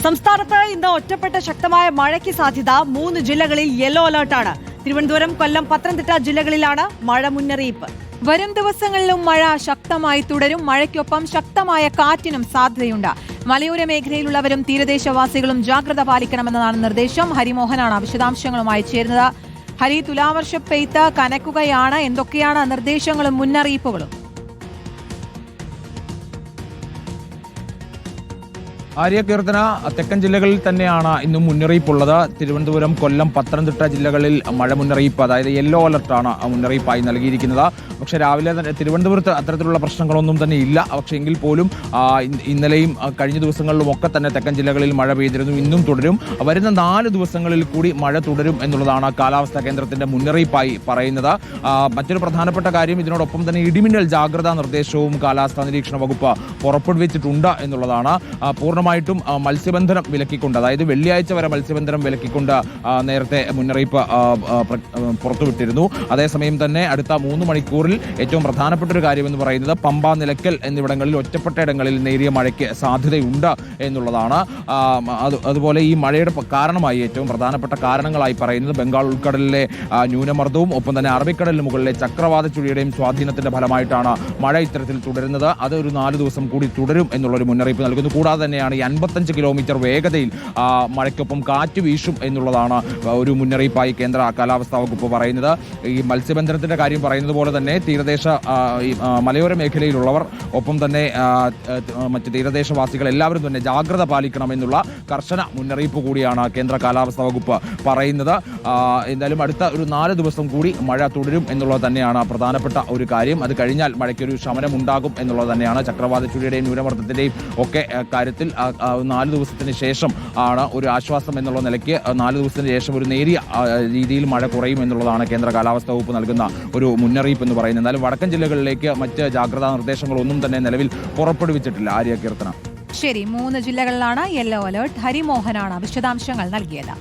സംസ്ഥാനത്ത് ഇന്ന് ഒറ്റപ്പെട്ട ശക്തമായ മഴയ്ക്ക് സാധ്യത. 3 ജില്ലകളിൽ യെല്ലോ അലർട്ടാണ്. തിരുവനന്തപുരം, കൊല്ലം, പത്തനംതിട്ട ജില്ലകളിലാണ് മഴ മുന്നറിയിപ്പ്. വരും ദിവസങ്ങളിലും മഴ ശക്തമായി തുടരും. മഴയ്ക്കൊപ്പം ശക്തമായ കാറ്റിനും സാധ്യതയുണ്ട്. മലയോര മേഖലയിലുള്ളവരും തീരദേശവാസികളും ജാഗ്രത പാലിക്കണമെന്നതാണ് നിർദ്ദേശം. ഹരിമോഹനാണ് വിശദാംശങ്ങളുമായി ചേരുന്നത്. ഹരി, തുലാവർഷ പെയ്ത്ത് കനക്കുകയാണ്. എന്തൊക്കെയാണ് നിർദ്ദേശങ്ങളും മുന്നറിയിപ്പുകളും? ആര്യകീർത്തന തെക്കൻ ജില്ലകളിൽ തന്നെയാണ് ഇന്നും മുന്നറിയിപ്പുള്ളത്. തിരുവനന്തപുരം, കൊല്ലം, പത്തനംതിട്ട ജില്ലകളിൽ മഴ മുന്നറിയിപ്പ്, അതായത് യെല്ലോ അലർട്ടാണ് മുന്നറിയിപ്പായി നൽകിയിരിക്കുന്നത്. പക്ഷേ രാവിലെ തന്നെ തിരുവനന്തപുരത്ത് അത്തരത്തിലുള്ള പ്രശ്നങ്ങളൊന്നും തന്നെ ഇല്ല. പക്ഷേ എങ്കിൽ പോലും ഇന്നലെയും കഴിഞ്ഞ ദിവസങ്ങളിലും ഒക്കെ തന്നെ തെക്കൻ ജില്ലകളിൽ മഴ പെയ്തിരുന്നു. ഇന്നും തുടരും. വരുന്ന 4 ദിവസങ്ങളിൽ കൂടി മഴ തുടരും എന്നുള്ളതാണ് കാലാവസ്ഥാ കേന്ദ്രത്തിന്റെ മുന്നറിയിപ്പായി പറയുന്നത്. മറ്റൊരു പ്രധാനപ്പെട്ട കാര്യം, ഇതിനോടൊപ്പം തന്നെ ഇടിമിന്നൽ ജാഗ്രതാ നിർദ്ദേശവും കാലാവസ്ഥാ നിരീക്ഷണ വകുപ്പ് പുറപ്പെടുവിച്ചിട്ടുണ്ട് എന്നുള്ളതാണ്. പൂർണ്ണമായിട്ടും മത്സ്യബന്ധനം വിലക്കിക്കൊണ്ട്, അതായത് വെള്ളിയാഴ്ച വരെ മത്സ്യബന്ധനം വിലക്കിക്കൊണ്ട് നേരത്തെ മുന്നറിയിപ്പ് പുറത്തുവിട്ടിരുന്നു. അതേസമയം തന്നെ അടുത്ത 3 മണിക്കൂറിൽ ഏറ്റവും പ്രധാനപ്പെട്ട ഒരു കാര്യമെന്ന് പറയുന്നത് പമ്പ, നിലയ്ക്കൽ എന്നിവിടങ്ങളിൽ ഒറ്റപ്പെട്ട ഇടങ്ങളിൽ നേരിയ മഴയ്ക്ക് സാധ്യതയുണ്ട് എന്നുള്ളതാണ്. അതുപോലെ ഈ മഴയുടെ കാരണമായി ഏറ്റവും പ്രധാനപ്പെട്ട കാരണങ്ങളായി പറയുന്നത് ബംഗാൾ ഉൾക്കടലിലെ ന്യൂനമർദ്ദവും ഒപ്പം തന്നെ അറബിക്കടലിന് മുകളിലെ ചക്രവാത ചുഴിയുടെയും സ്വാധീനത്തിന്റെ ഫലമായിട്ടാണ് മഴ ഇത്തരത്തിൽ തുടരുന്നത്. അത് ഒരു 4 ദിവസം കൂടി തുടരും എന്നുള്ളൊരു മുന്നറിയിപ്പ് നൽകുന്നു. കൂടാതെ തന്നെയാണ് ഈ 55 കിലോമീറ്റർ വേഗതയിൽ മഴയ്ക്കൊപ്പം കാറ്റ് വീശും എന്നുള്ളതാണ് ഒരു മുന്നറിയിപ്പായി കേന്ദ്ര കാലാവസ്ഥാ വകുപ്പ് പറയുന്നത്. ഈ മത്സ്യബന്ധനത്തിന്റെ കാര്യം പറയുന്നത് പോലെ തന്നെ തീരദേശ മലയോര മേഖലയിലുള്ളവർ ഒപ്പം തന്നെ മറ്റ് തീരദേശവാസികൾ എല്ലാവരും തന്നെ ജാഗ്രത പാലിക്കണമെന്നുള്ള കർശന മുന്നറിയിപ്പ് കൂടിയാണ് കേന്ദ്ര കാലാവസ്ഥാ വകുപ്പ് പറയുന്നത്. എന്തായാലും അടുത്ത ഒരു 4 ദിവസം കൂടി മഴ തുടരും എന്നുള്ളത് തന്നെയാണ് പ്രധാനപ്പെട്ട ഒരു കാര്യം. അത് കഴിഞ്ഞാൽ മഴയ്ക്കൊരു ശമനം ഉണ്ടാകും എന്നുള്ളത് തന്നെയാണ്. ചക്രവാത ചുഴിയുടെയും ന്യൂനമർദ്ദത്തിന്റെയും ഒക്കെ കാര്യത്തിൽ 4 ദിവസത്തിന് ശേഷം ആണ് ഒരു ആശ്വാസം എന്നുള്ള നിലയ്ക്ക് 4 ദിവസത്തിന് ശേഷം ഒരു നേരിയ രീതിയിൽ മഴ കുറയും എന്നുള്ളതാണ് കേന്ദ്ര കാലാവസ്ഥാ വകുപ്പ് നൽകുന്ന ഒരു മുന്നറിയിപ്പ് എന്ന് പറയുന്നത്. എന്നാലും വടക്കൻ ജില്ലകളിലേക്ക് മറ്റ് ജാഗ്രതാ നിർദ്ദേശങ്ങളൊന്നും തന്നെ നിലവിൽ പുറപ്പെടുവിച്ചിട്ടില്ല. ആര്യകീർത്തന. ശരി, 3 ജില്ലകളിലാണ് യെല്ലോ അലർട്ട്. ഹരിമോഹനാണ് വിശദാംശങ്ങൾ നൽകിയത്.